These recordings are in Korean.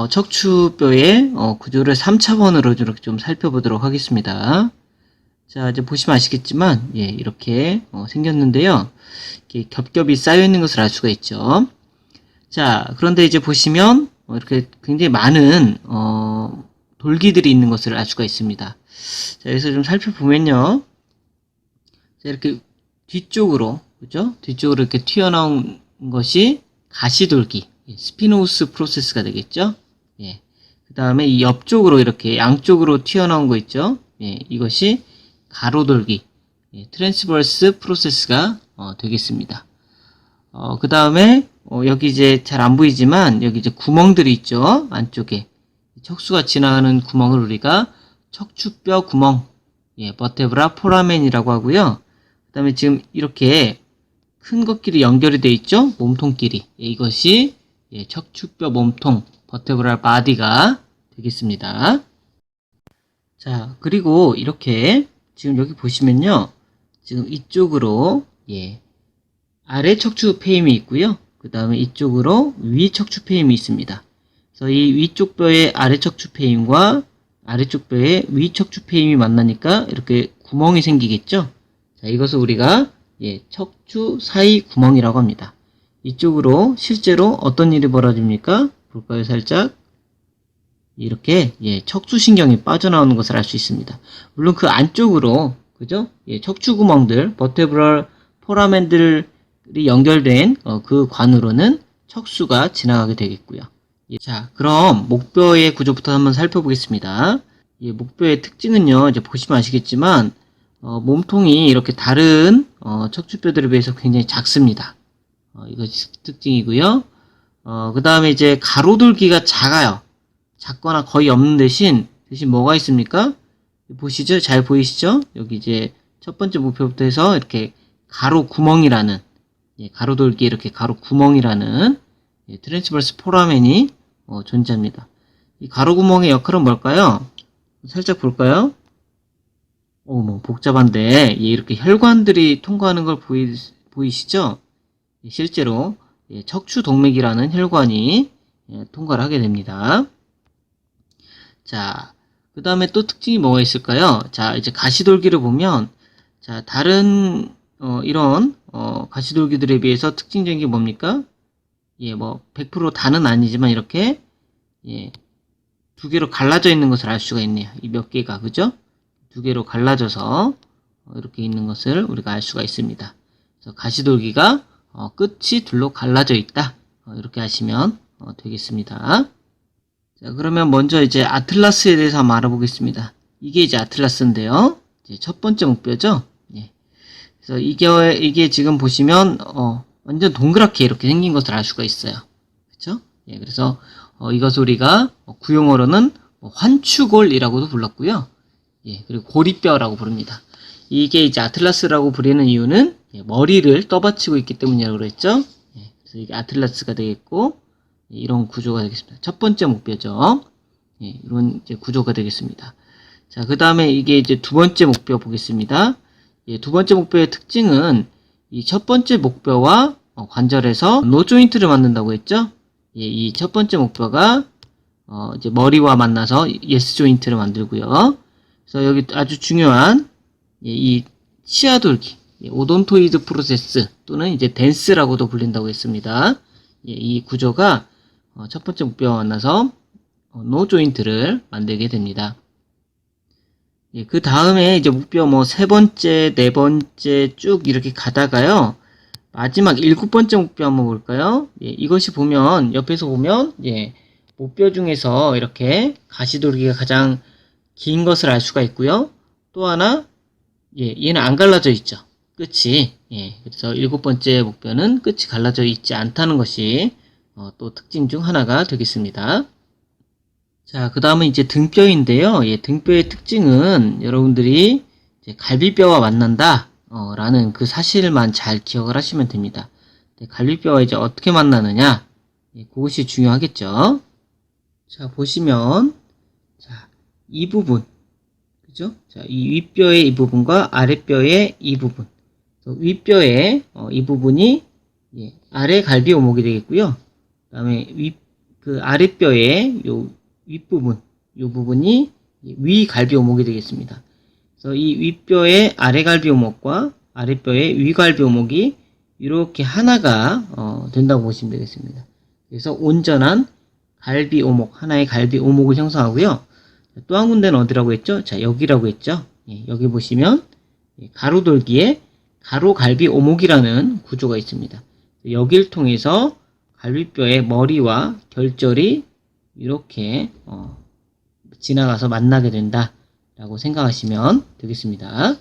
척추뼈의 구조를 3차원으로 이렇게 좀 살펴보도록 하겠습니다. 자, 이제 보시면 아시겠지만, 예, 이렇게 생겼는데요. 이렇게 겹겹이 쌓여 있는 것을 알 수가 있죠. 자, 그런데 이제 보시면 이렇게 굉장히 많은 돌기들이 있는 것을 알 수가 있습니다. 자, 여기서 좀 살펴보면요. 자, 이렇게 뒤쪽으로, 그죠? 뒤쪽으로 이렇게 튀어나온 것이 가시돌기, 스피노스 프로세스가 되겠죠? 예. 그 다음에 이 옆쪽으로 이렇게 양쪽으로 튀어나온 거 있죠? 예, 이것이 가로돌기, 트랜스버스 프로세스가 되겠습니다. 그 다음에 여기 이제 잘 안 보이지만 여기 이제 구멍들이 있죠? 안쪽에 척수가 지나가는 구멍을 우리가 척추뼈 구멍, 버테브라 포라멘이라고 하고요. 그 다음에 지금 이렇게 큰 것끼리 연결이 되어 있죠? 몸통끼리. 이것이 척추뼈 몸통, 버테브랄 바디가 되겠습니다. 자, 그리고 이렇게 지금 여기 보시면요. 지금 이쪽으로 아래 척추 페임이 있고요. 그 다음에 이쪽으로 위 척추 페임이 있습니다. 그래서 이 위쪽 뼈의 아래 척추 페임과 아래쪽 뼈의 위 척추 페임이 만나니까 이렇게 구멍이 생기겠죠? 자, 이것을 우리가 척추 사이 구멍이라고 합니다. 이쪽으로 실제로 어떤 일이 벌어집니까? 볼까요, 살짝? 이렇게 척추신경이 빠져나오는 것을 알 수 있습니다. 물론 그 안쪽으로, 그죠? 척추 구멍들, 버테브럴 포라멘들이 연결된 그 관으로는 척수가 지나가게 되겠고요. 자, 그럼 목뼈의 구조부터 한번 살펴보겠습니다. 목뼈의 특징은요, 이제 보시면 아시겠지만 몸통이 이렇게 다른 척추뼈들에 비해서 굉장히 작습니다. 이것이 특징이고요. 그 다음에 이제 가로돌기가 작아요. 작거나 거의 없는 대신 뭐가 있습니까? 보시죠? 잘 보이시죠? 여기 이제 첫 번째 목표부터 해서 이렇게 가로 구멍이라는, 가로돌기 이렇게 가로 구멍이라는 트랜스버스 포라멘이 존재합니다. 이 가로 구멍의 역할은 뭘까요? 살짝 볼까요? 뭐 복잡한데 이렇게 혈관들이 통과하는 걸 보이시죠? 실제로 척추 동맥이라는 혈관이 통과를 하게 됩니다. 자, 그 다음에 또 특징이 뭐가 있을까요? 자, 이제 가시돌기를 보면, 자, 다른 이런 가시돌기들에 비해서 특징적인 게 뭡니까? 뭐 100% 다는 아니지만 이렇게 두 개로 갈라져 있는 것을 알 수가 있네요. 이 몇 개가, 그죠? 두 개로 갈라져서 이렇게 있는 것을 우리가 알 수가 있습니다. 그래서 가시돌기가 끝이 둘로 갈라져 있다. 이렇게 하시면 되겠습니다. 자, 그러면 먼저 이제 아틀라스에 대해서 한번 알아보겠습니다. 이게 이제 아틀라스인데요. 이제 첫 번째 목뼈죠. 그래서 이게 지금 보시면 완전 동그랗게 이렇게 생긴 것을 알 수가 있어요. 그렇죠? 그래서 이것을 우리가 구용어로는 환추골이라고도 불렀고요. 그리고 고리뼈라고 부릅니다. 이게 이제 아틀라스라고 부르는 이유는 머리를 떠받치고 있기 때문이라고 그랬죠. 그래서 이게 아틀라스가 되겠고, 이런 구조가 되겠습니다. 첫 번째 목뼈죠. 이런 이제 구조가 되겠습니다. 자, 그 다음에 이게 이제 두 번째 목뼈 보겠습니다. 두 번째 목뼈의 특징은 이 첫 번째 목뼈와 관절에서 노 조인트를 만든다고 했죠. 이 첫 번째 목뼈가 이제 머리와 만나서 예스 조인트를 만들고요. 그래서 여기 아주 중요한 이 치아돌기, 오돈토이드 프로세스 또는 이제 댄스라고도 불린다고 했습니다. 이 구조가 첫 번째 목뼈와 만나서 노 조인트를 만들게 됩니다. 그 다음에 이제 목뼈 뭐 세 번째, 네 번째 쭉 이렇게 가다가요. 마지막 일곱 번째 목뼈 한번 볼까요? 이것이 보면 옆에서 보면 목뼈 중에서 이렇게 가시돌기가 가장 긴 것을 알 수가 있고요. 또 하나 얘는 안 갈라져 있죠. 끝이. 그래서 일곱 번째 목뼈는 끝이 갈라져 있지 않다는 것이 또 특징 중 하나가 되겠습니다. 자, 그 다음은 이제 등뼈인데요. 등뼈의 특징은 여러분들이 이제 갈비뼈와 만난다 라는 그 사실만 잘 기억을 하시면 됩니다. 갈비뼈와 이제 어떻게 만나느냐, 그것이 중요하겠죠. 자, 보시면 자, 이 부분, 그죠? 자, 이 윗뼈의 이 부분과 아랫뼈의 이 부분, 윗뼈의 이 부분이 아래 갈비 오목이 되겠고요. 그 다음에 그 아랫뼈의 요 윗부분, 요 부분이 위갈비 오목이 되겠습니다. 그래서 이 윗뼈의 아래갈비 오목과 아랫뼈의 위갈비 오목이 이렇게 하나가 된다고 보시면 되겠습니다. 그래서 온전한 갈비 오목, 하나의 갈비 오목을 형성하고요. 또 한 군데는 어디라고 했죠? 자, 여기라고 했죠? 예, 여기 보시면 가로돌기에 가로갈비 오목이라는 구조가 있습니다. 여기를 통해서 갈비뼈의 머리와 결절이 이렇게 지나가서 만나게 된다라고 생각하시면 되겠습니다.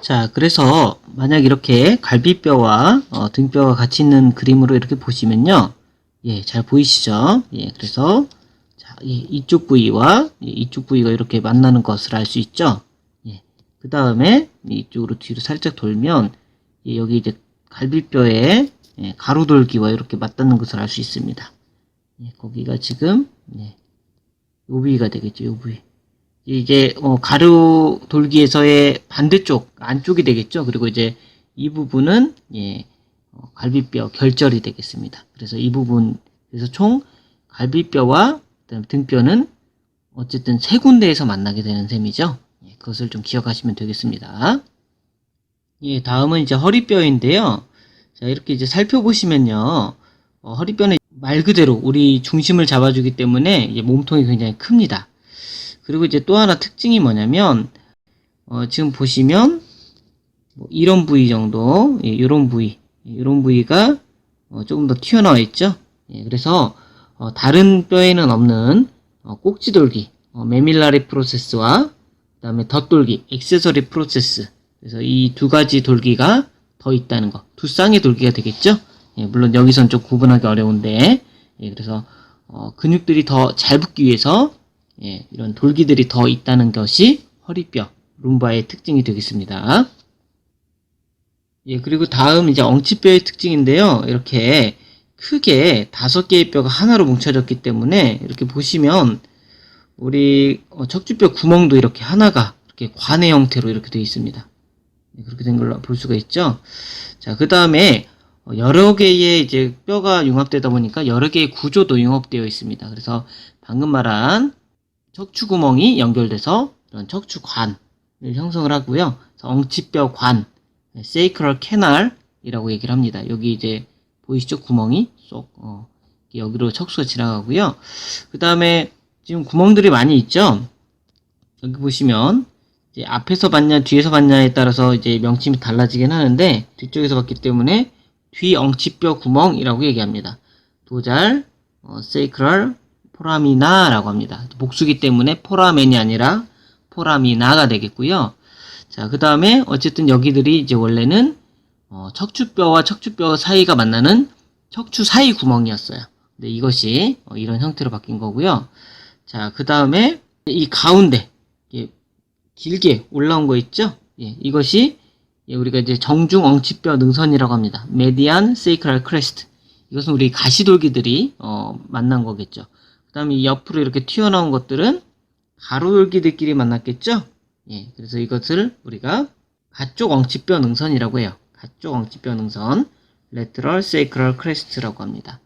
자, 그래서 만약 이렇게 갈비뼈와 등뼈가 같이 있는 그림으로 이렇게 보시면요. 예, 잘 보이시죠? 예, 그래서 자, 이쪽 부위와 이쪽 부위가 이렇게 만나는 것을 알 수 있죠? 예, 그 다음에 이쪽으로 뒤로 살짝 돌면 여기 이제 갈비뼈의 가로돌기와 이렇게 맞닿는 것을 알 수 있습니다. 예, 거기가 지금 요 부위가 되겠죠, 요 부위. 이제 가로돌기에서의 반대쪽 안쪽이 되겠죠. 그리고 이제 이 부분은 갈비뼈 결절이 되겠습니다. 그래서 이 부분, 그래서 총 갈비뼈와 그다음 등뼈는 어쨌든 세 군데에서 만나게 되는 셈이죠. 예, 그것을 좀 기억하시면 되겠습니다. 예, 다음은 이제 허리뼈인데요. 자, 이렇게 이제 살펴보시면요. 허리뼈는 말 그대로 우리 중심을 잡아주기 때문에 이제 몸통이 굉장히 큽니다. 그리고 이제 또 하나 특징이 뭐냐면, 지금 보시면, 이런 부위 정도, 이런 부위가 조금 더 튀어나와 있죠. 예, 그래서, 다른 뼈에는 없는, 꼭지돌기, 메밀라리 프로세스와, 그 다음에 덧돌기, 액세서리 프로세스. 그래서 이 두 가지 돌기가 더 있다는 거. 두 쌍의 돌기가 되겠죠. 예, 물론 여기선 좀 구분하기 어려운데, 예, 그래서, 근육들이 더 잘 붙기 위해서, 예, 이런 돌기들이 더 있다는 것이 허리뼈, 룸바의 특징이 되겠습니다. 예, 그리고 다음 이제 엉치뼈의 특징인데요. 이렇게 크게 5개의 뼈가 하나로 뭉쳐졌기 때문에 이렇게 보시면 우리 척추뼈 구멍도 이렇게 하나가 이렇게 관의 형태로 이렇게 되어 있습니다. 그렇게 된 걸로 볼 수가 있죠. 자, 그 다음에 여러 개의 이제 뼈가 융합되다 보니까 여러 개의 구조도 융합되어 있습니다. 그래서 방금 말한 척추구멍이 연결돼서 이런 척추관을 형성을 하고요. 엉치뼈 관, sacral canal이라고 얘기를 합니다. 여기 이제 보이시죠? 구멍이 쏙 여기로 척수가 지나가고요. 그 다음에 지금 구멍들이 많이 있죠? 여기 보시면 이제 앞에서 봤냐 뒤에서 봤냐에 따라서 이제 명칭이 달라지긴 하는데 뒤쪽에서 봤기 때문에 뒤엉치뼈 구멍이라고 얘기합니다. 도잘, sacral 포라미나라고 합니다. 복수기 때문에 포라멘이 아니라 포라미나가 되겠고요. 자, 그 다음에 어쨌든 여기들이 이제 원래는 척추뼈와 척추뼈 사이가 만나는 척추 사이 구멍이었어요. 근데 이것이 이런 형태로 바뀐 거고요. 자, 그 다음에 이 가운데 길게 올라온 거 있죠? 예, 이것이 우리가 이제 정중 엉치뼈 능선이라고 합니다. 메디안 세이크랄 크레스트. 이것은 우리 가시돌기들이 만난 거겠죠. 그 다음에 이 옆으로 이렇게 튀어나온 것들은 가로돌기들끼리 만났겠죠? 예, 그래서 이것을 우리가 가쪽 엉치뼈 능선이라고 해요. 가쪽 엉치뼈 능선, lateral sacral crest라고 합니다.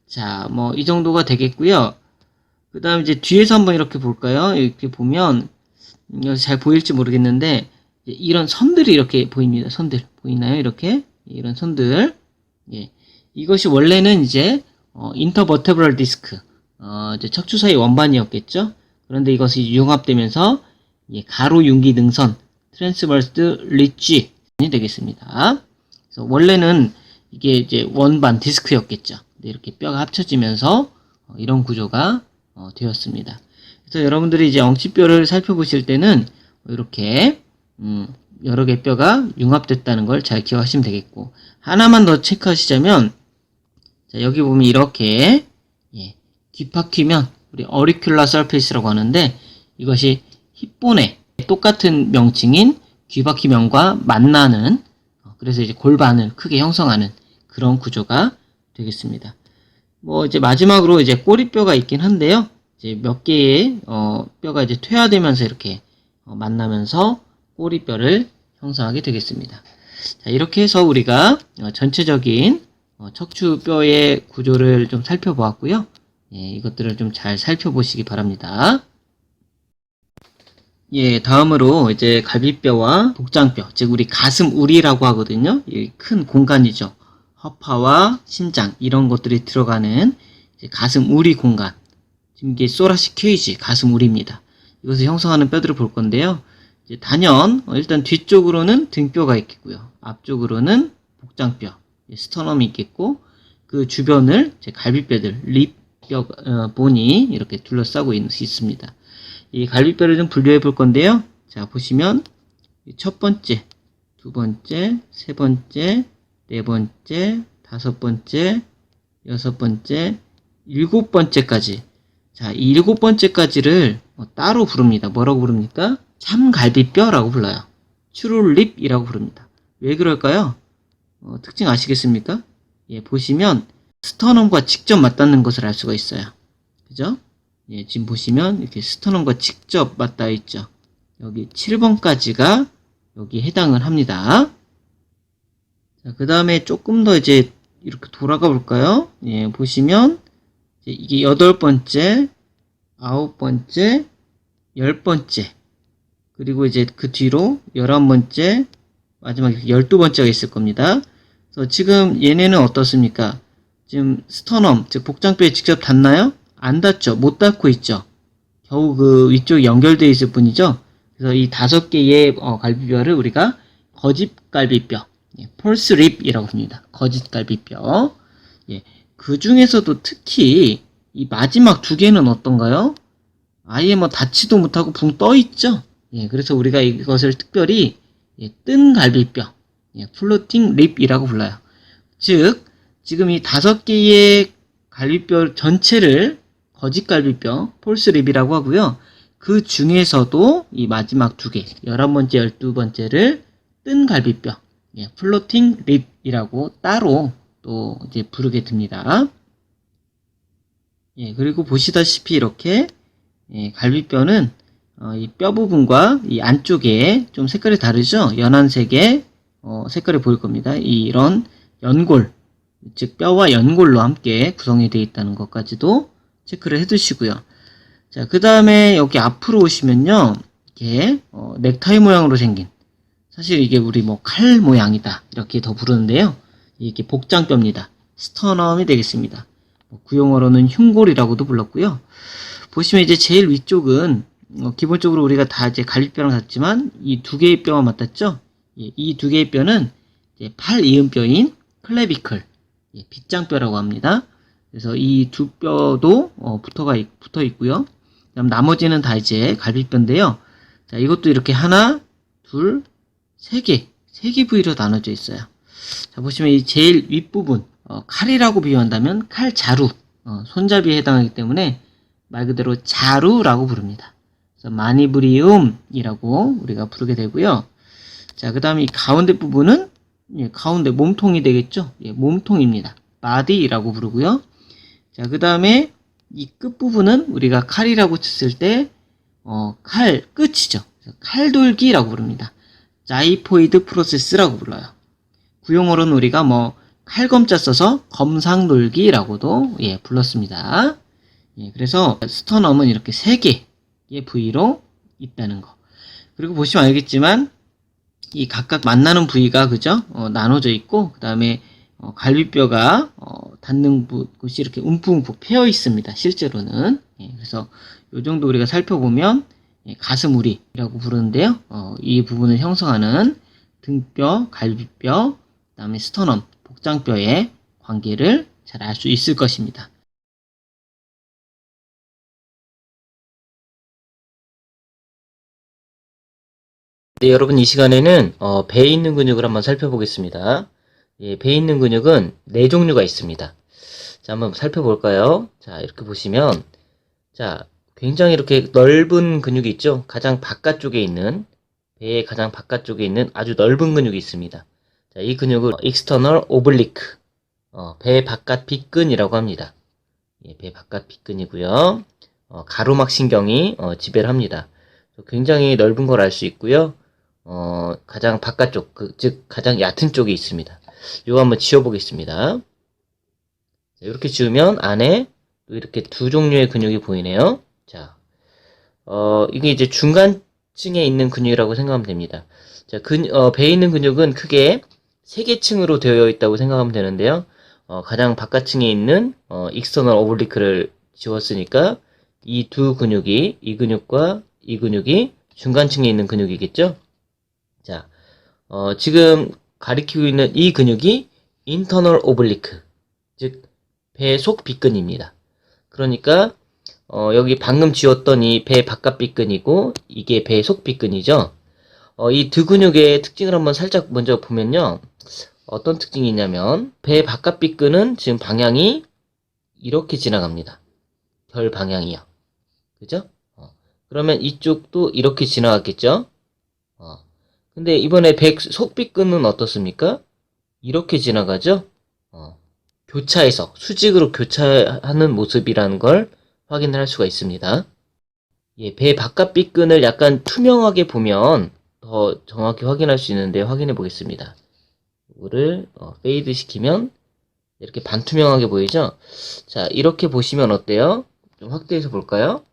자, 뭐 이 정도가 되겠고요. 그 다음 이제 뒤에서 한번 이렇게 볼까요? 이렇게 보면 여기서 잘 보일지 모르겠는데 이런 선들이 이렇게 보입니다. 선들 보이나요? 이렇게 이런 선들. 예, 이것이 원래는 이제 인터버테브럴 디스크, 이제 척추 사이 원반이었겠죠. 그런데 이것이 융합되면서 가로 융기 능선, 트랜스버스 리지이 되겠습니다. 그래서 원래는 이게 이제 원반 디스크였겠죠. 근데 이렇게 뼈가 합쳐지면서 이런 구조가 되었습니다. 그래서 여러분들이 이제 엉치뼈를 살펴보실 때는 이렇게 여러 개 뼈가 융합됐다는 걸 잘 기억하시면 되겠고, 하나만 더 체크하시자면, 자, 여기 보면 이렇게 뒷바퀴면 우리 어리큘라 서페이스라고 하는데, 이것이 힙본의 똑같은 명칭인 뒷바퀴면과 만나는, 그래서 이제 골반을 크게 형성하는 그런 구조가 되겠습니다. 뭐 이제 마지막으로 이제 꼬리뼈가 있긴 한데요. 이제 몇 개의 뼈가 이제 퇴화되면서 이렇게 만나면서 꼬리뼈를 형성하게 되겠습니다. 자, 이렇게 해서 우리가 전체적인 척추뼈의 구조를 좀 살펴보았고요. 예, 이것들을 좀 잘 살펴보시기 바랍니다. 예, 다음으로 이제 갈비뼈와 복장뼈, 즉 우리 가슴 우리라고 하거든요. 이 큰 공간이죠. 허파와 심장 이런 것들이 들어가는 이제 가슴 우리 공간. 지금 이게 소라시 케이지 가슴 우리입니다. 이것을 형성하는 뼈들을 볼 건데요. 이제 단연 일단 뒤쪽으로는 등뼈가 있겠고요. 앞쪽으로는 복장뼈, 스터넘이 있겠고 그 주변을 제 갈비뼈들, 립뼈 본이 이렇게 둘러싸고 있습니다. 이 갈비뼈를 좀 분류해 볼 건데요. 자, 보시면 첫 번째, 두 번째, 세 번째, 네 번째, 다섯 번째, 여섯 번째, 일곱 번째까지. 자, 이 일곱 번째까지를 따로 부릅니다. 뭐라고 부릅니까? 참갈비뼈라고 불러요. 추룰립이라고 부릅니다. 왜 그럴까요? 특징 아시겠습니까? 예, 보시면 스터넘과 직접 맞닿는 것을 알 수가 있어요. 그죠? 예, 지금 보시면 이렇게 스터넘과 직접 맞닿아 있죠. 여기 7번까지가 여기 해당을 합니다. 자, 그 다음에 조금 더 이제 이렇게 돌아가 볼까요? 예, 보시면 이게 8번째, 9번째, 10번째, 그리고 이제 그 뒤로 11번째, 마지막 12번째가 있을 겁니다. 그래서 지금 얘네는 어떻습니까? 지금 스터넘, 즉 복장뼈에 직접 닿나요? 안 닿죠. 못 닿고 있죠. 겨우 그 위쪽이 연결되어 있을 뿐이죠. 그래서 이 5개의 갈비뼈를 우리가 거짓갈비뼈, 폴스 립이라고 합니다. 거짓갈비뼈. 예, 그 중에서도 특히 이 마지막 2개는 어떤가요? 아예 뭐 닿지도 못하고 붕 떠 있죠. 예, 그래서 우리가 이것을 특별히 뜬 갈비뼈, 플로팅 립이라고 불러요. 즉, 지금 이 5개의 갈비뼈 전체를 거짓갈비뼈, 폴스립이라고 하고요. 그 중에서도 이 마지막 2개, 11번째, 12번째를 뜬 갈비뼈, 플로팅 립이라고 따로 또 이제 부르게 됩니다. 예, 그리고 보시다시피 이렇게 갈비뼈는 이 뼈 부분과 이 안쪽에 좀 색깔이 다르죠? 연한색의 색깔이 보일 겁니다. 이런 연골, 즉 뼈와 연골로 함께 구성이 되어 있다는 것까지도 체크를 해 두시고요. 자, 그 다음에 여기 앞으로 오시면요. 이게 넥타이 모양으로 생긴, 사실 이게 우리 뭐 칼 모양이다 이렇게 더 부르는데요. 이게 복장뼈입니다. 스터넘이 되겠습니다. 구용어로는 흉골이라고도 불렀고요. 보시면 이제 제일 위쪽은 기본적으로 우리가 다 이제 갈비뼈랑 같지만 이 2개의 뼈가 맞닿죠. 이 2개의 뼈는 이제 팔 이음뼈인 클레비클, 빗장뼈라고 합니다. 그래서 이 2뼈도 붙어 있고요. 그다음 나머지는 다 이제 갈비뼈인데요. 자, 이것도 이렇게 하나, 둘, 세 개 부위로 나눠져 있어요. 자, 보시면 이 제일 윗부분, 칼이라고 비유한다면 칼자루, 손잡이에 해당하기 때문에 말 그대로 자루라고 부릅니다. 그래서 마니브리움이라고 우리가 부르게 되고요. 자, 그 다음에 이 가운데 부분은 가운데 몸통이 되겠죠. 몸통입니다. 바디라고 부르고요. 자, 그 다음에 이 끝부분은 우리가 칼이라고 쳤을 때 칼 끝이죠. 칼돌기라고 부릅니다. 자이포이드 프로세스라고 불러요. 구용어로는 우리가 뭐 칼검자 써서 검상놀기라고도 불렀습니다. 그래서 스터넘은 이렇게 3개의 부위로 있다는 거. 그리고 보시면 알겠지만 이 각각 만나는 부위가 그죠? 나눠져 있고 그 다음에 갈비뼈가 닿는 곳이 이렇게 움푹움푹 패여 있습니다. 실제로는. 그래서 이 정도 우리가 살펴보면 가슴우리라고 부르는데요. 이 부분을 형성하는 등뼈, 갈비뼈, 그 다음에 스터넘, 복장뼈의 관계를 잘 알 수 있을 것입니다. 네, 여러분 이 시간에는 배에 있는 근육을 한번 살펴보겠습니다. 배에 있는 근육은 4종류가 있습니다. 자, 한번 살펴볼까요? 자, 이렇게 보시면 자, 굉장히 이렇게 넓은 근육이 있죠? 가장 바깥쪽에 있는, 배의 가장 바깥쪽에 있는 아주 넓은 근육이 있습니다. 자, 이 근육을 external oblique, 배 바깥 빗근이라고 합니다. 배 바깥 빗근이고요. 가로막 신경이 지배를 합니다. 굉장히 넓은 걸 알 수 있고요. 가장 바깥쪽, 즉 가장 얕은 쪽에 있습니다. 이거 한번 지워보겠습니다. 이렇게 지우면 안에 또 이렇게 두 종류의 근육이 보이네요. 자, 이게 이제 중간층에 있는 근육이라고 생각하면 됩니다. 자, 배에 있는 근육은 크게 세 개 층으로 되어 있다고 생각하면 되는데요. 가장 바깥층에 있는 익스터널 오블리크를 지웠으니까 이 두 근육이, 이 근육과 이 근육이 중간층에 있는 근육이겠죠? 자, 지금 가리키고 있는 이 근육이 인터널 오블리크, 즉 배속 빗근입니다. 그러니까 여기 방금 지웠던 이 배 바깥 빗근이고 이게 배속 빗근이죠. 이 두 근육의 특징을 한번 살짝 먼저 보면요. 어떤 특징이 있냐면 배 바깥 빗근은 지금 방향이 이렇게 지나갑니다. 별 방향이요. 그죠? 그러면 이쪽도 이렇게 지나갔겠죠? 근데 이번에 배 속빗근은 어떻습니까? 이렇게 지나가죠? 교차해서 수직으로 교차하는 모습이라는 걸 확인할 수가 있습니다. 예, 배 바깥 빗근을 약간 투명하게 보면 더 정확히 확인할 수 있는데 확인해 보겠습니다. 이거를 페이드 시키면 이렇게 반투명하게 보이죠? 자, 이렇게 보시면 어때요? 좀 확대해서 볼까요?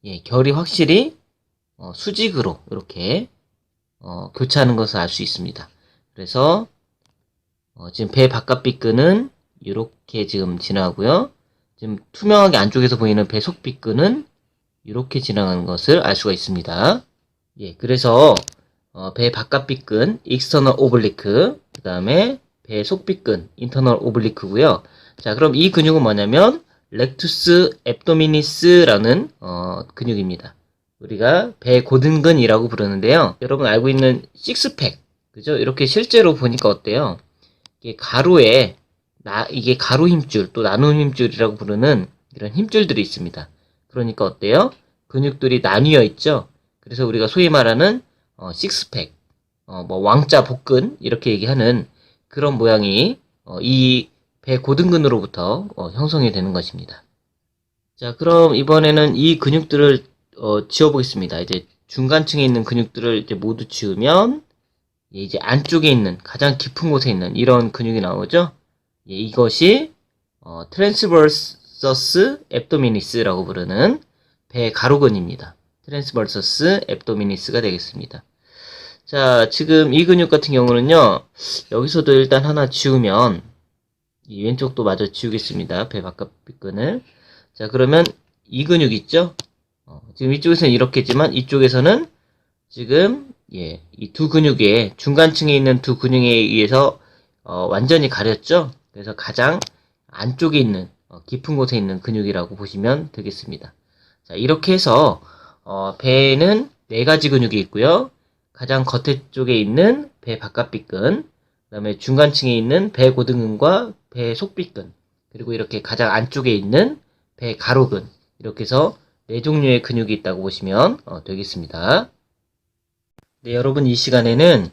예, 결이 확실히 수직으로 이렇게 교차하는 것을 알 수 있습니다. 그래서 지금 배 바깥 빗근은 이렇게 지금 지나고요. 지금 투명하게 안쪽에서 보이는 배 속 빗근은 이렇게 지나가는 것을 알 수가 있습니다. 예, 그래서 배 바깥 빗근 익스터널 오블리크, 그 다음에 배 속 빗근 인터널 오블리크고요. 자, 그럼 이 근육은 뭐냐면 렉투스 앱도미니스라는 근육입니다. 우리가 배 고등근이라고 부르는데요. 여러분 알고 있는 식스팩, 그죠? 이렇게 실제로 보니까 어때요? 이게 이게 가로 힘줄, 또 나눔 힘줄이라고 부르는 이런 힘줄들이 있습니다. 그러니까 어때요? 근육들이 나뉘어 있죠? 그래서 우리가 소위 말하는, 식스팩, 뭐, 왕자 복근, 이렇게 얘기하는 그런 모양이, 이 배 고등근으로부터, 형성이 되는 것입니다. 자, 그럼 이번에는 이 근육들을, 지워보겠습니다. 이제 중간층에 있는 근육들을 이제 모두 지우면, 예, 이제 안쪽에 있는 가장 깊은 곳에 있는 이런 근육이 나오죠. 예, 이것이 트랜스버서스 앱도미니스라고 부르는 배 가로근입니다. 트랜스버서스 앱도미니스가 되겠습니다. 자, 지금 이 근육 같은 경우는요. 여기서도 일단 하나 지우면 이 왼쪽도 마저 지우겠습니다. 배 바깥 빗근을. 자, 그러면 이 근육 있죠? 지금 이쪽에서는 이렇겠지만 이쪽에서는 지금 예, 이 두 근육의 중간층에 있는 두 근육에 의해서 완전히 가렸죠. 그래서 가장 안쪽에 있는 깊은 곳에 있는 근육이라고 보시면 되겠습니다. 자, 이렇게 해서 배에는 네 가지 근육이 있고요. 가장 겉에 쪽에 있는 배 바깥 빗근, 그다음에 중간층에 있는 배 고등근과 배 속빗근, 그리고 이렇게 가장 안쪽에 있는 배 가로근, 이렇게 해서 네 종류의 근육이 있다고 보시면 되겠습니다. 네, 여러분 이 시간에는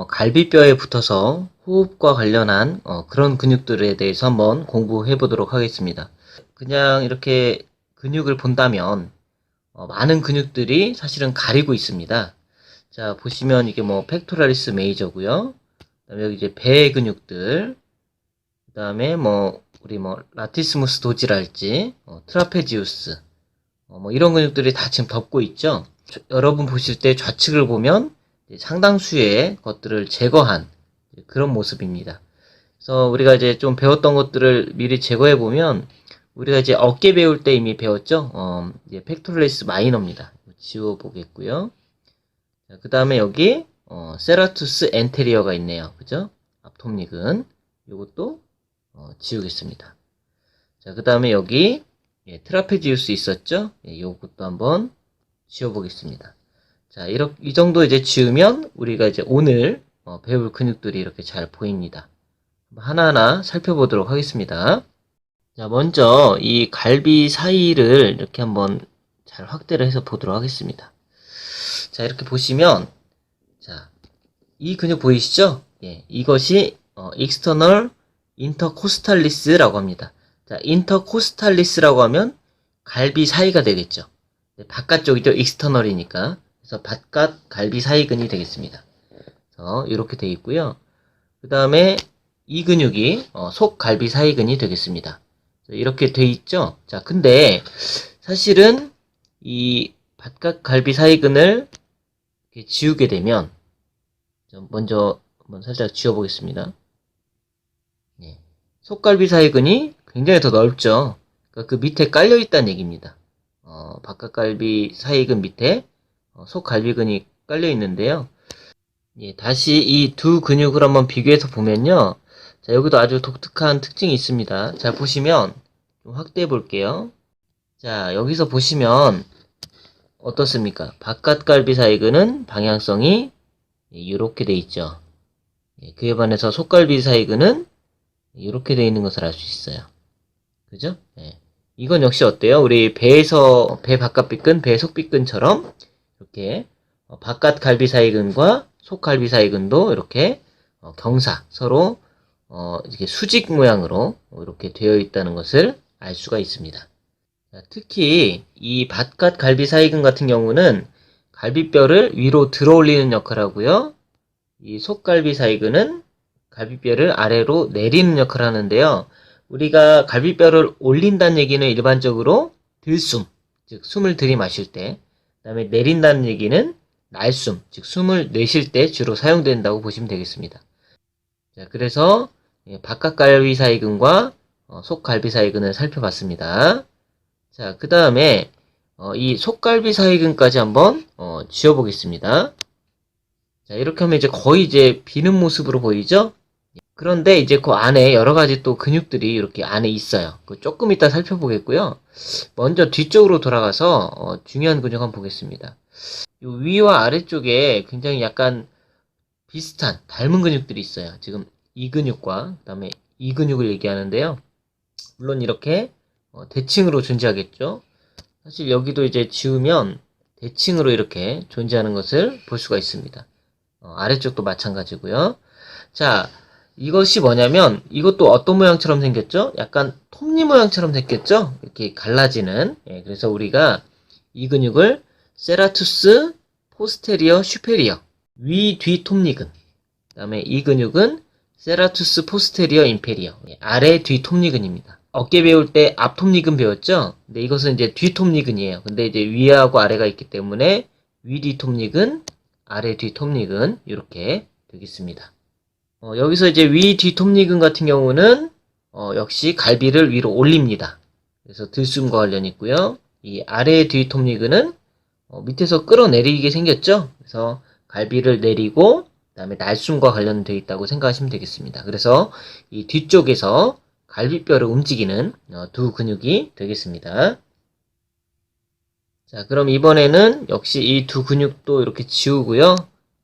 갈비뼈에 붙어서 호흡과 관련한 그런 근육들에 대해서 한번 공부해 보도록 하겠습니다. 그냥 이렇게 근육을 본다면 많은 근육들이 사실은 가리고 있습니다. 자, 보시면 이게 뭐 팩토라리스 메이저고요. 그다음에 여기 이제 배 근육들, 그다음에 뭐 우리 뭐 라티스무스 도지랄지, 트라페지우스, 뭐 이런 근육들이 다 지금 덮고 있죠. 여러분 보실 때 좌측을 보면 상당수의 것들을 제거한 그런 모습입니다. 그래서 우리가 이제 좀 배웠던 것들을 미리 제거해 보면 우리가 이제 어깨 배울 때 이미 배웠죠. 이제 팩토럴리스 마이너입니다. 지워 보겠고요. 그 다음에 여기 세라투스 엔테리어가 있네요. 그죠? 앞톱니근 이것도 지우겠습니다. 자, 그 다음에 여기 트라페지우스 있었죠? 이것도 한번 지워보겠습니다. 자, 이 정도 이제 지우면 우리가 이제 오늘 배울 근육들이 이렇게 잘 보입니다. 하나하나 살펴보도록 하겠습니다. 자, 먼저 이 갈비 사이를 이렇게 한번 잘 확대를 해서 보도록 하겠습니다. 자, 이렇게 보시면 자, 이 근육 보이시죠? 예, 이것이 익스터널 인터코스탈리스라고 합니다. 자, 인터코스탈리스라고 하면 갈비 사이가 되겠죠. 바깥쪽이죠. 익스터널이니까. 그래서 바깥 갈비 사이근이 되겠습니다. 이렇게 되어 있고요. 그 다음에 이 근육이 속갈비사이근이 되겠습니다. 이렇게 돼 있죠. 자, 근데 사실은 이 바깥갈비사이근을 지우게 되면, 먼저 한번 살짝 지워보겠습니다. 네. 속갈비사이근이 굉장히 더 넓죠. 그러니까 그 밑에 깔려 있다는 얘기입니다. 바깥갈비사이근 밑에 속갈비근이 깔려 있는데요. 예, 다시 이 두 근육을 한번 비교해서 보면요. 자, 여기도 아주 독특한 특징이 있습니다. 자, 보시면 좀 확대해 볼게요. 자, 여기서 보시면 어떻습니까? 바깥갈비사이근은 방향성이 이렇게 돼 있죠. 예, 그에 반해서 속갈비사이근은 이렇게 돼 있는 것을 알 수 있어요. 그죠? 예. 이건 역시 어때요? 우리 배에서 배 바깥비근, 배 속비근처럼 이렇게 바깥갈비사이근과 속갈비사이근도 이렇게 경사 서로 이렇게 수직 모양으로 이렇게 되어 있다는 것을 알 수가 있습니다. 특히 이 바깥갈비사이근 같은 경우는 갈비뼈를 위로 들어올리는 역할을 하고요. 이 속갈비사이근은 갈비뼈를 아래로 내리는 역할을 하는데요. 우리가 갈비뼈를 올린다는 얘기는 일반적으로 들숨, 즉 숨을 들이마실 때, 그 다음에 내린다는 얘기는 날숨, 즉 숨을 내쉴 때 주로 사용된다고 보시면 되겠습니다. 자, 그래서 바깥갈비사이근과 속갈비사이근을 살펴봤습니다. 자, 그 다음에 이 속갈비사이근까지 한번 지워보겠습니다. 자, 이렇게 하면 이제 거의 이제 비는 모습으로 보이죠? 그런데 이제 그 안에 여러 가지 또 근육들이 이렇게 안에 있어요. 조금 이따 살펴보겠고요. 먼저 뒤쪽으로 돌아가서 중요한 근육 한번 보겠습니다. 이 위와 아래쪽에 굉장히 약간 비슷한 닮은 근육들이 있어요. 지금 이 근육과 그다음에 이 근육을 얘기하는데요. 물론 이렇게 대칭으로 존재하겠죠. 사실 여기도 이제 지우면 대칭으로 이렇게 존재하는 것을 볼 수가 있습니다. 아래쪽도 마찬가지고요. 자, 이것이 뭐냐면 이것도 어떤 모양처럼 생겼죠? 약간 톱니 모양처럼 생겼죠? 이렇게 갈라지는. 예, 그래서 우리가 이 근육을 세라투스 포스테리어 슈페리어 위 뒤 톱니근, 그 다음에 이 근육은 세라투스 포스테리어 인페리어 아래 뒤 톱니근입니다. 어깨 배울 때 앞 톱니근 배웠죠? 근데 이것은 이제 뒤 톱니근이에요. 근데 이제 위하고 아래가 있기 때문에 위 뒤 톱니근, 아래 뒤 톱니근 이렇게 되겠습니다. 여기서 이제 위 뒤 톱니근 같은 경우는 역시 갈비를 위로 올립니다. 그래서 들숨과 관련이 있고요. 이 아래 뒤 톱니근은 밑에서 끌어내리게 생겼죠. 그래서 갈비를 내리고 그다음에 날숨과 관련되어 있다고 생각하시면 되겠습니다. 그래서 이 뒤쪽에서 갈비뼈를 움직이는 두 근육이 되겠습니다. 자, 그럼 이번에는 역시 이 두 근육도 이렇게 지우고요.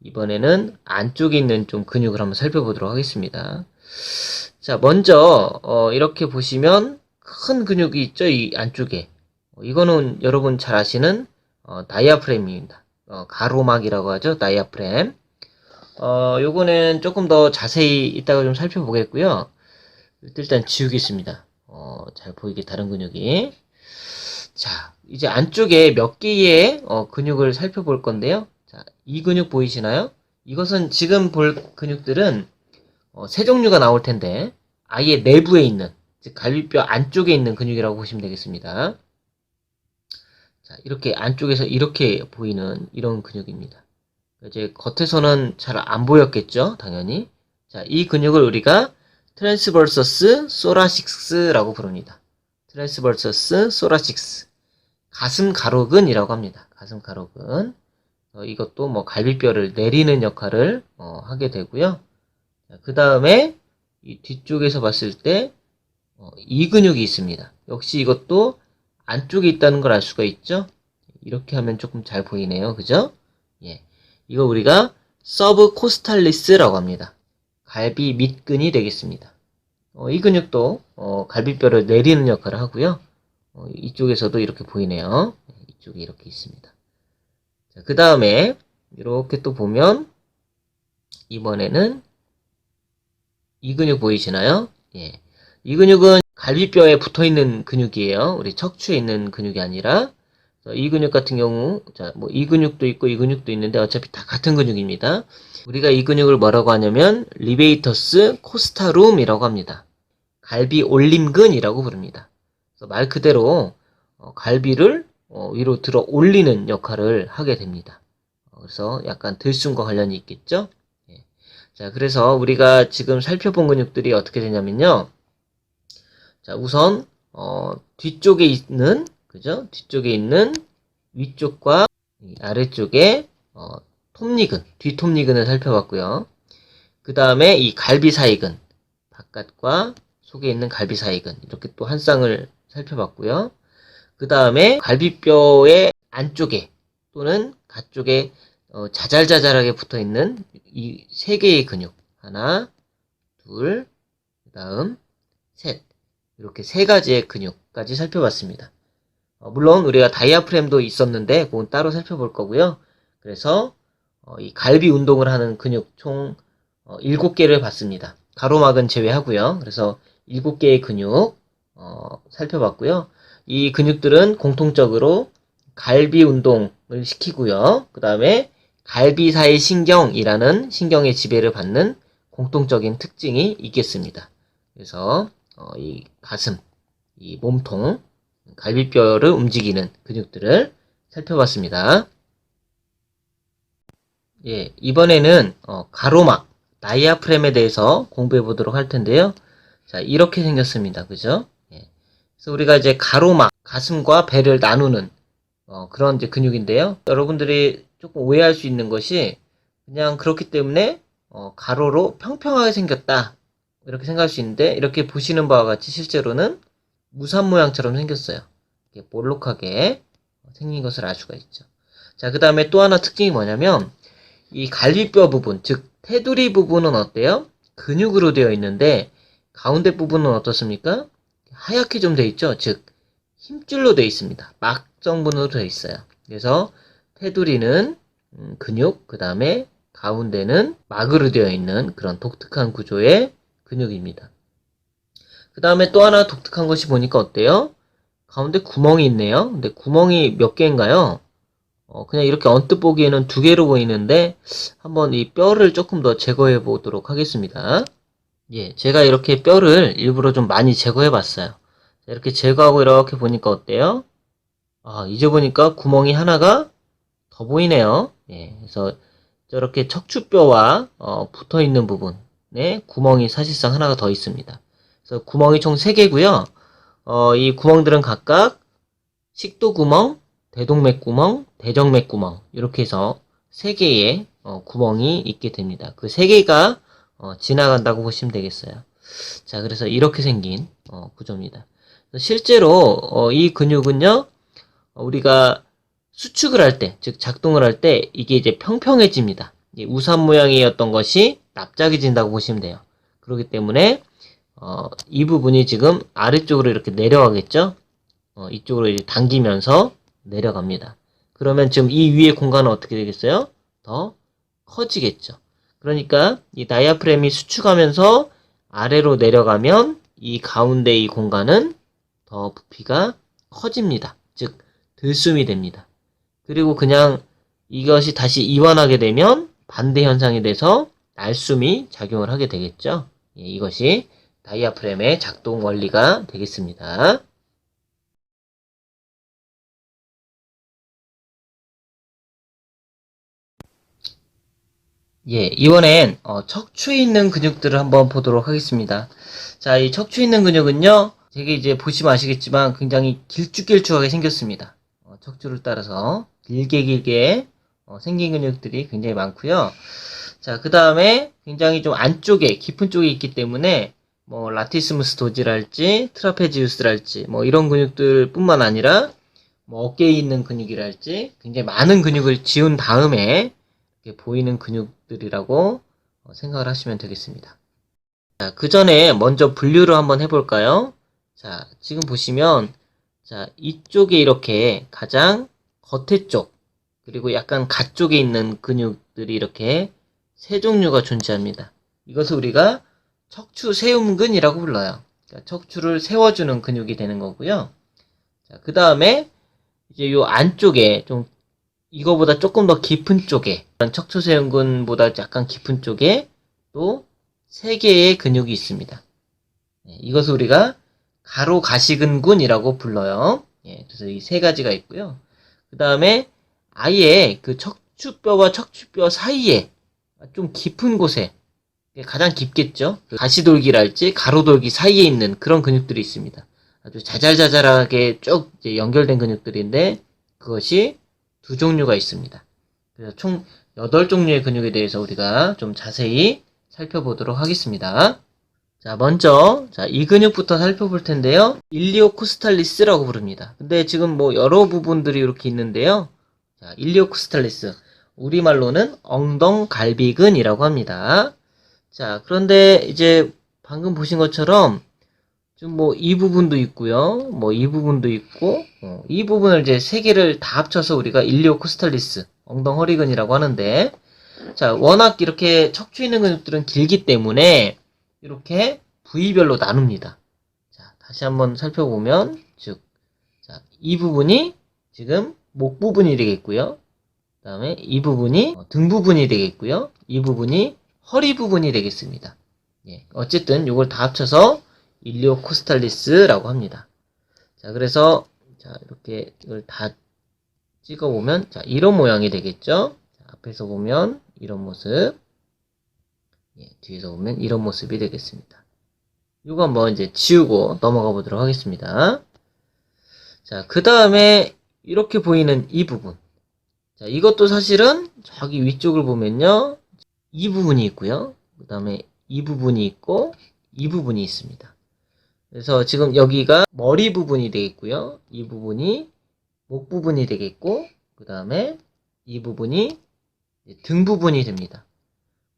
이번에는 안쪽에 있는 좀 근육을 한번 살펴보도록 하겠습니다. 자, 먼저 이렇게 보시면 큰 근육이 있죠, 이 안쪽에. 이거는 여러분 잘 아시는 다이아프램입니다. 가로막이라고 하죠, 다이아프램. 요거는 조금 더 자세히 이따가 좀 살펴보겠고요. 일단 지우겠습니다. 잘 보이게 다른 근육이. 자, 이제 안쪽에 몇 개의 근육을 살펴볼 건데요. 자, 이 근육 보이시나요? 이것은 지금 볼 근육들은 세 종류가 나올 텐데 아예 내부에 있는, 즉 갈비뼈 안쪽에 있는 근육이라고 보시면 되겠습니다. 자, 이렇게 안쪽에서 이렇게 보이는 이런 근육입니다. 이제 겉에서는 잘 안 보였겠죠, 당연히. 자, 이 근육을 우리가 트랜스버서스 소라식스라고 부릅니다. 트랜스버서스 소라식스. 가슴 가로근이라고 합니다. 가슴 가로근. 이것도 뭐 갈비뼈를 내리는 역할을 하게 되고요. 그 다음에 이 뒤쪽에서 봤을 때 이 근육이 있습니다. 역시 이것도 안쪽에 있다는 걸 알 수가 있죠. 이렇게 하면 조금 잘 보이네요. 그죠? 예. 이거 우리가 서브 코스탈리스라고 합니다. 갈비 밑근이 되겠습니다. 이 근육도 갈비뼈를 내리는 역할을 하고요. 이쪽에서도 이렇게 보이네요. 이쪽에 이렇게 있습니다. 그 다음에 이렇게 또 보면 이번에는 이 근육 보이시나요? 예. 이 근육은 갈비뼈에 붙어있는 근육이에요. 우리 척추에 있는 근육이 아니라. 이 근육 같은 경우, 자, 뭐 이 근육도 있고 이 근육도 있는데 어차피 다 같은 근육입니다. 우리가 이 근육을 뭐라고 하냐면 리베이터스 코스타룸이라고 합니다. 갈비 올림근이라고 부릅니다. 그래서 말 그대로 갈비를 위로 들어 올리는 역할을 하게 됩니다. 그래서 약간 들숨과 관련이 있겠죠? 예. 자, 그래서 우리가 지금 살펴본 근육들이 어떻게 되냐면요. 자, 우선 뒤쪽에 있는 그죠? 뒤쪽에 있는 위쪽과 아래쪽에 톱니근, 뒤톱니근을 살펴봤고요. 그 다음에 이 갈비 사이근, 바깥과 속에 있는 갈비 사이근 이렇게 또 한 쌍을 살펴봤고요. 그 다음에 갈비뼈의 안쪽에 또는 가쪽에 자잘자잘하게 붙어 있는 이 세 개의 근육 하나, 둘, 그 다음 셋 이렇게 세 가지의 근육까지 살펴봤습니다. 물론 우리가 다이아프램도 있었는데 그건 따로 살펴볼 거고요. 그래서 이 갈비 운동을 하는 근육 총 7개를 봤습니다. 가로막은 제외하고요. 그래서 7개의 근육 살펴봤고요. 이 근육들은 공통적으로 갈비 운동을 시키고요. 그 다음에 갈비사의 신경이라는 신경의 지배를 받는 공통적인 특징이 있겠습니다. 그래서 이 가슴, 이 몸통, 갈비뼈를 움직이는 근육들을 살펴봤습니다. 예, 이번에는 가로막, 다이아프램에 대해서 공부해 보도록 할 텐데요. 자, 이렇게 생겼습니다. 그죠? 예. 그래서 우리가 이제 가로막, 가슴과 배를 나누는 그런 이제 근육인데요. 여러분들이 조금 오해할 수 있는 것이 그냥 그렇기 때문에 가로로 평평하게 생겼다. 이렇게 생각할 수 있는데 이렇게 보시는 바와 같이 실제로는 무산 모양처럼 생겼어요. 이렇게 볼록하게 생긴 것을 알 수가 있죠. 자, 그 다음에 또 하나 특징이 뭐냐면 이 갈비뼈 부분, 즉 테두리 부분은 어때요? 근육으로 되어 있는데 가운데 부분은 어떻습니까? 하얗게 좀 되어 있죠. 즉 힘줄로 되어 있습니다. 막정분으로 되어 있어요. 그래서 테두리는 근육, 그 다음에 가운데는 막으로 되어 있는 그런 독특한 구조의 근육입니다. 그 다음에 또 하나 독특한 것이 보니까 어때요? 가운데 구멍이 있네요. 근데 구멍이 몇 개인가요? 그냥 이렇게 언뜻 보기에는 2개로 보이는데 한번 이 뼈를 조금 더 제거해 보도록 하겠습니다. 예, 제가 이렇게 뼈를 일부러 좀 많이 제거해 봤어요. 이렇게 제거하고 이렇게 보니까 어때요? 이제 보니까 구멍이 하나가 더 보이네요. 예, 그래서 저렇게 척추뼈와 붙어 있는 부분에 구멍이 사실상 하나가 더 있습니다. 그래서 구멍이 총 3개고요. 이 구멍들은 각각 식도구멍, 대동맥구멍, 대정맥구멍 이렇게 해서 3개의 구멍이 있게 됩니다. 그 3개가 지나간다고 보시면 되겠어요. 자, 그래서 이렇게 생긴 구조입니다. 실제로 이 근육은요, 우리가 수축을 할 때, 즉 작동을 할 때 이게 이제 평평해집니다. 우산 모양이었던 것이 납작해진다고 보시면 돼요. 그렇기 때문에 이 부분이 지금 아래쪽으로 이렇게 내려가겠죠? 이쪽으로 이제 당기면서 내려갑니다. 그러면 지금 이 위의 공간은 어떻게 되겠어요? 더 커지겠죠. 그러니까 이 다이아프램이 수축하면서 아래로 내려가면 이 가운데 이 공간은 더 부피가 커집니다. 즉 들숨이 됩니다. 그리고 그냥 이것이 다시 이완하게 되면 반대 현상이 돼서 날숨이 작용을 하게 되겠죠. 예, 이것이 다이아프램의 작동 원리가 되겠습니다. 예, 이번엔 척추에 있는 근육들을 한번 보도록 하겠습니다. 자, 이 척추에 있는 근육은요, 되게 이제 보시면 아시겠지만 굉장히 길쭉길쭉하게 생겼습니다. 척추를 따라서 길게 생긴 근육들이 굉장히 많고요. 자, 그 다음에 굉장히 좀 안쪽에 깊은 쪽에 있기 때문에 뭐 라티스무스 도지랄지 트라페지우스랄지 뭐 이런 근육들 뿐만 아니라 뭐 어깨에 있는 근육이랄지 굉장히 많은 근육을 지운 다음에 이렇게 보이는 근육들이라고 생각을 하시면 되겠습니다. 자, 그 전에 먼저 분류를 한번 해볼까요? 자, 지금 보시면 자, 이쪽에 이렇게 가장 겉에 쪽 그리고 약간 가쪽에 있는 근육들이 이렇게 세 종류가 존재합니다. 이것을 우리가 척추 세움근이라고 불러요. 그러니까 척추를 세워주는 근육이 되는 거고요. 자, 그 다음에 이제 요 안쪽에 좀 이거보다 조금 더 깊은 쪽에, 척추세운근보다 약간 깊은 쪽에 또 3개의 근육이 있습니다. 이것을 우리가 가로가시근군이라고 불러요. 그래서 이 3가지가 있고요. 그 다음에 아예 그 척추뼈와 척추뼈 사이에 좀 깊은 곳에, 가장 깊겠죠. 그 가시돌기랄지 가로돌기 사이에 있는 그런 근육들이 있습니다. 아주 자잘자잘하게 쭉 이제 연결된 근육들인데 그것이 2종류가 있습니다. 그래서 총 8종류의 근육에 대해서 우리가 좀 자세히 살펴보도록 하겠습니다. 자, 먼저 이 근육부터 살펴볼 텐데요. 일리오코스탈리스라고 부릅니다. 근데 지금 뭐 여러 부분들이 이렇게 있는데요. 자, 일리오코스탈리스. 우리말로는 엉덩갈비근이라고 합니다. 자, 그런데 이제 방금 보신 것처럼 좀 뭐 이 부분도 있고요. 뭐 이 부분도 있고, 이 부분을 이제 3개를 다 합쳐서 우리가 일리오코스탈리스, 엉덩허리근이라고 하는데, 자, 워낙 이렇게 척추에 있는 근육들은 길기 때문에 이렇게 부위별로 나눕니다. 자, 다시 한번 살펴보면, 즉, 자, 이 부분이 지금 목 부분이 되겠고요. 그 다음에 이 부분이 등 부분이 되겠고요. 이 부분이 허리 부분이 되겠습니다. 어쨌든 이걸 다 합쳐서 일리오코스탈리스라고 합니다. 자, 그래서 자, 이렇게 이걸 다 찍어보면 자, 이런 모양이 되겠죠. 자, 앞에서 보면 이런 모습, 뒤에서 보면 이런 모습이 되겠습니다. 이거 한번 이제 지우고 넘어가 보도록 하겠습니다. 자, 그 다음에 이렇게 보이는 이 부분. 자, 이것도 사실은 저기 위쪽을 보면요. 이 부분이 있고요. 그 다음에 이 부분이 있고 이 부분이 있습니다. 그래서 지금 여기가 머리 부분이 되겠고요. 이 부분이 목 부분이 되겠고 그 다음에 이 부분이 등 부분이 됩니다.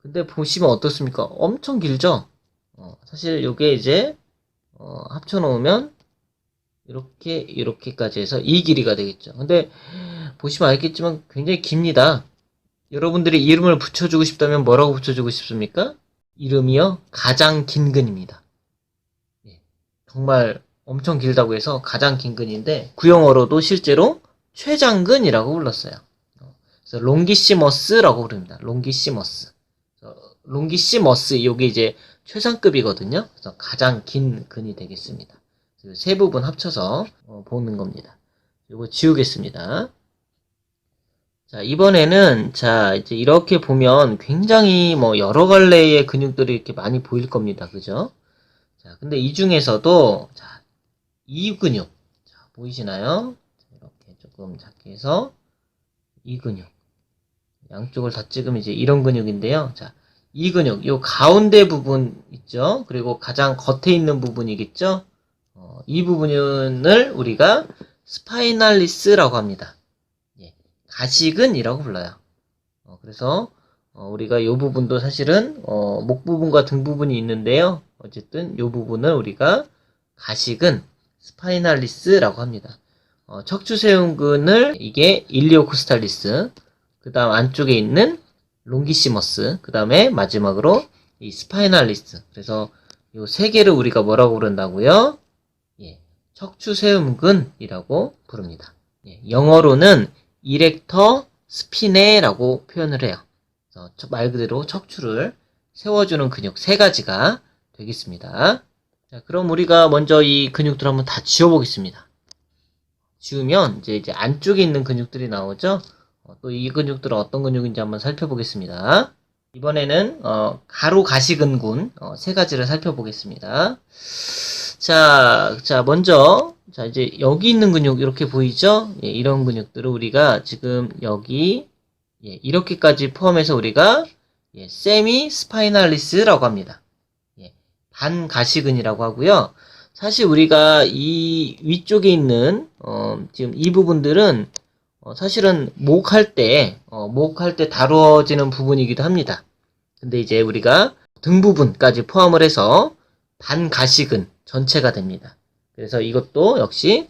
근데 보시면 어떻습니까? 엄청 길죠? 사실 이게 이제 합쳐놓으면 이렇게까지 해서 이 길이가 되겠죠. 근데 보시면 알겠지만 굉장히 깁니다. 여러분들이 이름을 붙여주고 싶다면 뭐라고 붙여주고 싶습니까? 이름이요? 가장 긴 근입니다. 정말 엄청 길다고 해서 가장 긴 근인데 구형어로도 실제로 최장근이라고 불렀어요. 그래서 롱기시머스라고 부릅니다. 롱기시머스. 롱기시머스 이게 이제 최상급이거든요. 그래서 가장 긴 근이 되겠습니다. 세 부분 합쳐서 보는 겁니다. 이거 지우겠습니다. 자, 이번에는 자, 이제 이렇게 보면 굉장히 뭐 여러 갈래의 근육들이 이렇게 많이 보일 겁니다. 그죠? 자, 근데 이 중에서도 자, 이 근육. 자, 보이시나요? 이렇게 조금 작게 해서 이 근육. 양쪽을 다 찍으면 이제 이런 근육인데요. 자, 이 근육, 요 가운데 부분 있죠? 그리고 가장 겉에 있는 부분이겠죠? 이 부분을 우리가 스파이널리스라고 합니다. 가시근이라고 불러요. 그래서 우리가 이 부분도 사실은 목 부분과 등 부분이 있는데요. 어쨌든 이 부분을 우리가 가시근, 스파이널리스라고 합니다. 척추세운근을 이게 일리오코스탈리스, 그 다음 안쪽에 있는 롱기시머스, 그 다음에 마지막으로 이 스파이널리스. 그래서 이 3개를 우리가 뭐라고 부른다고요? 척추세운근이라고 부릅니다. 영어로는 이렉터 스피네라고 표현을 해요. 그래서 말 그대로 척추를 세워주는 근육 3가지가 되겠습니다. 자, 그럼 우리가 먼저 이 근육들 한번 다 지워보겠습니다. 지우면 이제 안쪽에 있는 근육들이 나오죠. 또 이 근육들은 어떤 근육인지 한번 살펴보겠습니다. 이번에는 가로가시근군 3가지를 살펴보겠습니다. 자, 먼저 자, 이제 여기 있는 근육 이렇게 보이죠? 이런 근육들을 우리가 지금 여기 이렇게까지 포함해서 우리가 세미 스파이널리스라고 합니다. 반가시근이라고 하고요. 사실 우리가 이 위쪽에 있는 지금 이 부분들은 사실은 목할 때 다루어지는 부분이기도 합니다. 근데 이제 우리가 등 부분까지 포함을 해서 반가시근 전체가 됩니다. 그래서 이것도 역시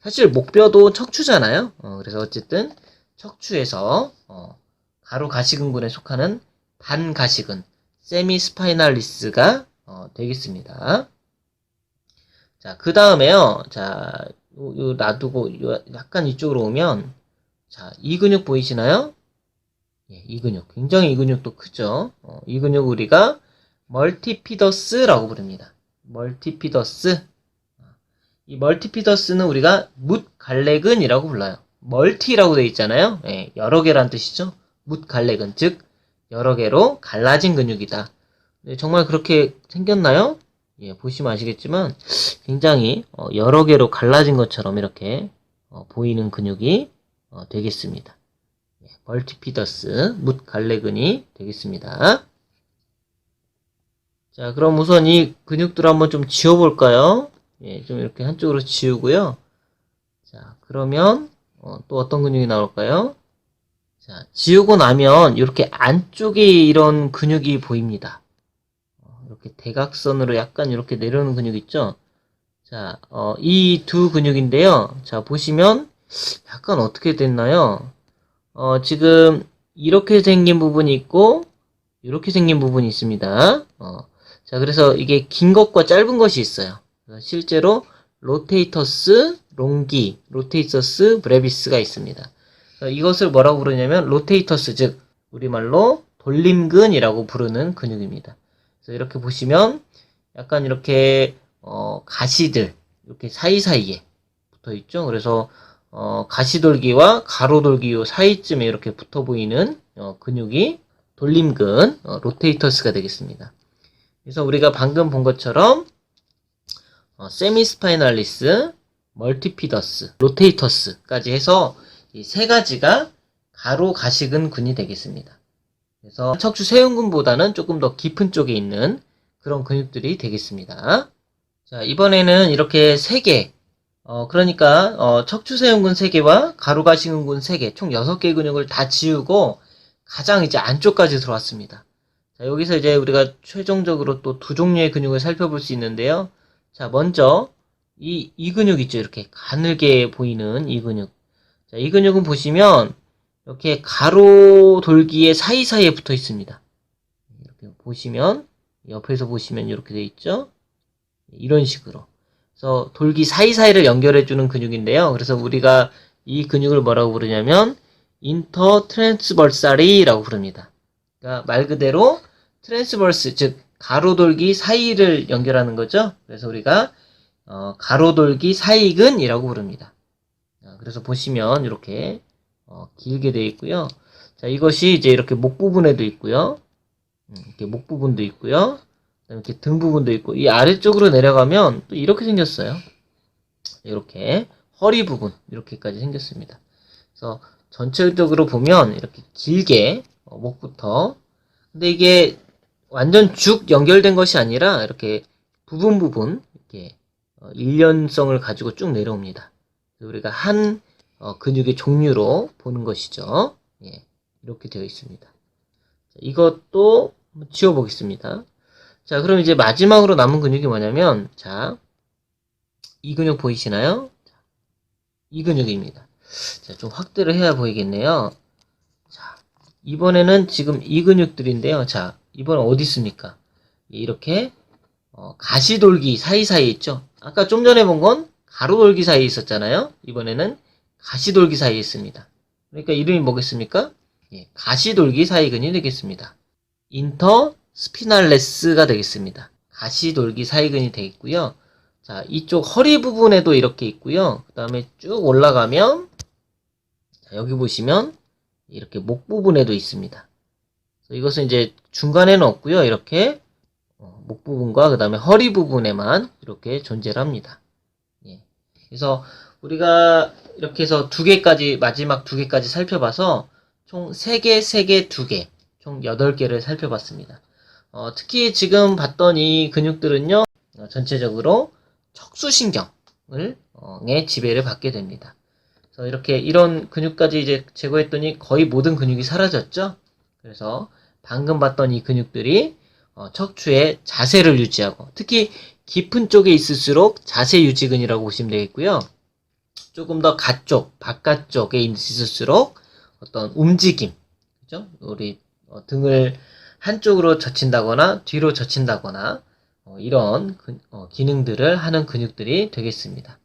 사실 목뼈도 척추잖아요. 그래서 어쨌든 척추에서 가로가시근군에 속하는 반가시근 세미스파이널리스가 되겠습니다. 자, 그 다음에요. 자, 요 놔두고 약간 이쪽으로 오면 자, 이 근육 보이시나요? 예, 이 근육. 굉장히 이 근육도 크죠? 이 근육 우리가 멀티피더스라고 부릅니다. 멀티피더스. 이 멀티피더스는 우리가 뭇갈래근이라고 불러요. 멀티라고 되어 있잖아요. 예, 여러 개란 뜻이죠. 뭇갈래근, 즉 여러 개로 갈라진 근육이다. 네, 정말 그렇게 생겼나요? 예, 보시면 아시겠지만 굉장히 여러 개로 갈라진 것처럼 이렇게 보이는 근육이 되겠습니다. 예, 멀티피더스, 뭇갈래근이 되겠습니다. 자, 그럼 우선 이 근육들을 한번 좀 지워볼까요? 예, 좀 이렇게 한쪽으로 지우고요. 자, 그러면 또 어떤 근육이 나올까요? 자, 지우고 나면 이렇게 안쪽에 이런 근육이 보입니다. 이렇게 대각선으로 약간 이렇게 내려오는 근육 있죠? 자, 이 두 근육인데요. 자, 보시면 약간 어떻게 됐나요? 지금 이렇게 생긴 부분이 있고 이렇게 생긴 부분이 있습니다. 자, 그래서 이게 긴 것과 짧은 것이 있어요. 실제로 로테이터스 롱기, 로테이터스 브레비스가 있습니다. 이것을 뭐라고 부르냐면 로테이터스, 즉 우리말로 돌림근이라고 부르는 근육입니다. 그래서 이렇게 보시면 약간 이렇게 가시들 이렇게 사이사이에 붙어 있죠. 그래서 가시돌기와 가로돌기 요 사이쯤에 이렇게 붙어 보이는 근육이 돌림근, 로테이터스가 되겠습니다. 그래서 우리가 방금 본 것처럼 세미스파이널리스, 멀티피더스, 로테이터스까지 해서 이 세 가지가 가로 가시근 근이 되겠습니다. 그래서 척추 세운근보다는 조금 더 깊은 쪽에 있는 그런 근육들이 되겠습니다. 자, 이번에는 이렇게 3개, 그러니까 척추 세운근 3개와 가로 가시근 근 3개, 총 6개 근육을 다 지우고 가장 이제 안쪽까지 들어왔습니다. 자, 여기서 이제 우리가 최종적으로 또 두 종류의 근육을 살펴볼 수 있는데요. 자, 먼저 이 근육 있죠. 이렇게 가늘게 보이는 이 근육. 자, 이 근육은 보시면 이렇게 가로 돌기의 사이사이에 붙어 있습니다. 이렇게 보시면 옆에서 보시면 이렇게 돼 있죠. 이런 식으로. 그래서 돌기 사이사이를 연결해 주는 근육인데요. 그래서 우리가 이 근육을 뭐라고 부르냐면 인터트랜스버살이라고 부릅니다. 그러니까 말 그대로 트랜스버스, 즉 가로돌기 사이를 연결하는 거죠. 그래서 우리가 가로돌기 사이근이라고 부릅니다. 그래서 보시면 이렇게 길게 되어 있고요. 자, 이것이 이제 이렇게 목 부분에도 있고요. 이렇게 목 부분도 있고요. 이렇게 등 부분도 있고, 이 아래쪽으로 내려가면 또 이렇게 생겼어요. 이렇게 허리 부분 이렇게까지 생겼습니다. 그래서 전체적으로 보면 이렇게 길게 목부터, 근데 이게 완전 쭉 연결된 것이 아니라 이렇게 부분 이렇게 일련성을 가지고 쭉 내려옵니다. 우리가 한 근육의 종류로 보는 것이죠. 예, 이렇게 되어 있습니다. 자, 이것도 지워보겠습니다. 자, 그럼 이제 마지막으로 남은 근육이 뭐냐면, 자, 이 근육 보이시나요? 이 근육입니다. 자, 좀 확대를 해야 보이겠네요. 자, 이번에는 지금 이 근육들인데요. 자, 이번엔 어디 있습니까? 이렇게 가시돌기 사이사이에 있죠. 아까 좀 전에 본 건 가로돌기 사이에 있었잖아요. 이번에는 가시돌기 사이에 있습니다. 그러니까 이름이 뭐겠습니까? 예, 가시돌기 사이근이 되겠습니다. 인터스피날레스가 되겠습니다. 가시돌기 사이근이 되겠고요. 자, 이쪽 허리 부분에도 이렇게 있고요. 그 다음에 쭉 올라가면, 자, 여기 보시면 이렇게 목 부분에도 있습니다. 이것은 이제 중간에는 없고요. 이렇게 목 부분과 그 다음에 허리 부분에만 이렇게 존재를 합니다. 예. 그래서 우리가 이렇게 해서 마지막 두 개까지 살펴봐서 총 3개, 3개, 2개, 총 8개를 살펴봤습니다. 특히 지금 봤던 이 근육들은요, 전체적으로 척수신경을 의 지배를 받게 됩니다. 그래서 이렇게 이런 근육까지 이제 제거했더니 거의 모든 근육이 사라졌죠. 그래서 방금 봤던 이 근육들이 척추의 자세를 유지하고, 특히 깊은 쪽에 있을수록 자세 유지근이라고 보시면 되겠고요. 조금 더 바깥쪽에 있을수록 어떤 움직임, 그죠? 우리 등을 한쪽으로 젖힌다거나 뒤로 젖힌다거나 이런 기능들을 하는 근육들이 되겠습니다.